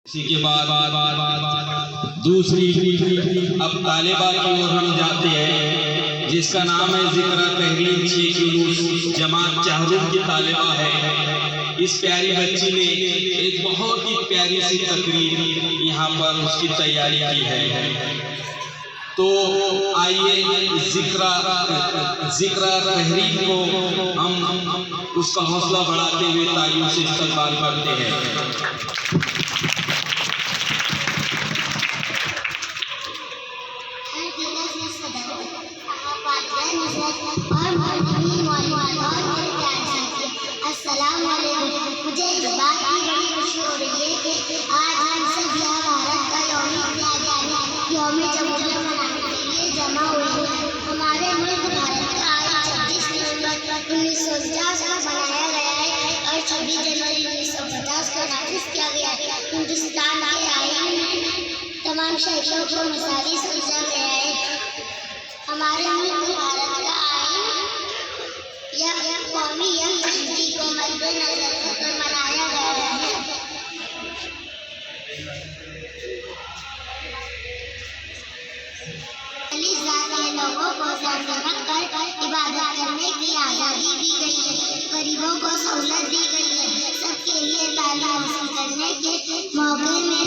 इसी के बाद दूसरी अब तालिबा की ओर हम जाते हैं, जिसका नाम है जिक्र तहरीर शेख यूनुस जमात चाहरूम की तालिबा है। इस प्यारी बच्ची ने एक बहुत ही प्यारी सी तकरीर यहाँ पर उसकी तैयारी की है। तो आइए जिक्र तहरीर को हम उसका हौसला बढ़ाते हुए तालियों से इस्तकबाल करते हैं। मुझे इस बात की बड़ी खुशी हो रही है कि आज हम सब यहाँ भारत का यौम जमहूरियत मनाने के लिए जमा हुए हैं। हमारे मुल्क भारत का आज 26 नवंबर 1949 को बनाया गया है और 26 जनवरी 1950 को नाफिज किया गया है। हिंदुस्तान के आईन में तमाम शर्तों को मिसाली समझा गया है। हमारे मुल्क भारत का आईन या कौमी यकजहती को मद्देनजर रखकर बनाया गया है। लोगों को सामने रखकर इबादत करने की आज़ादी दी गई है। गरीबों को सहूलत दी गई है। सबके लिए तालीम हासिल करने के मौके में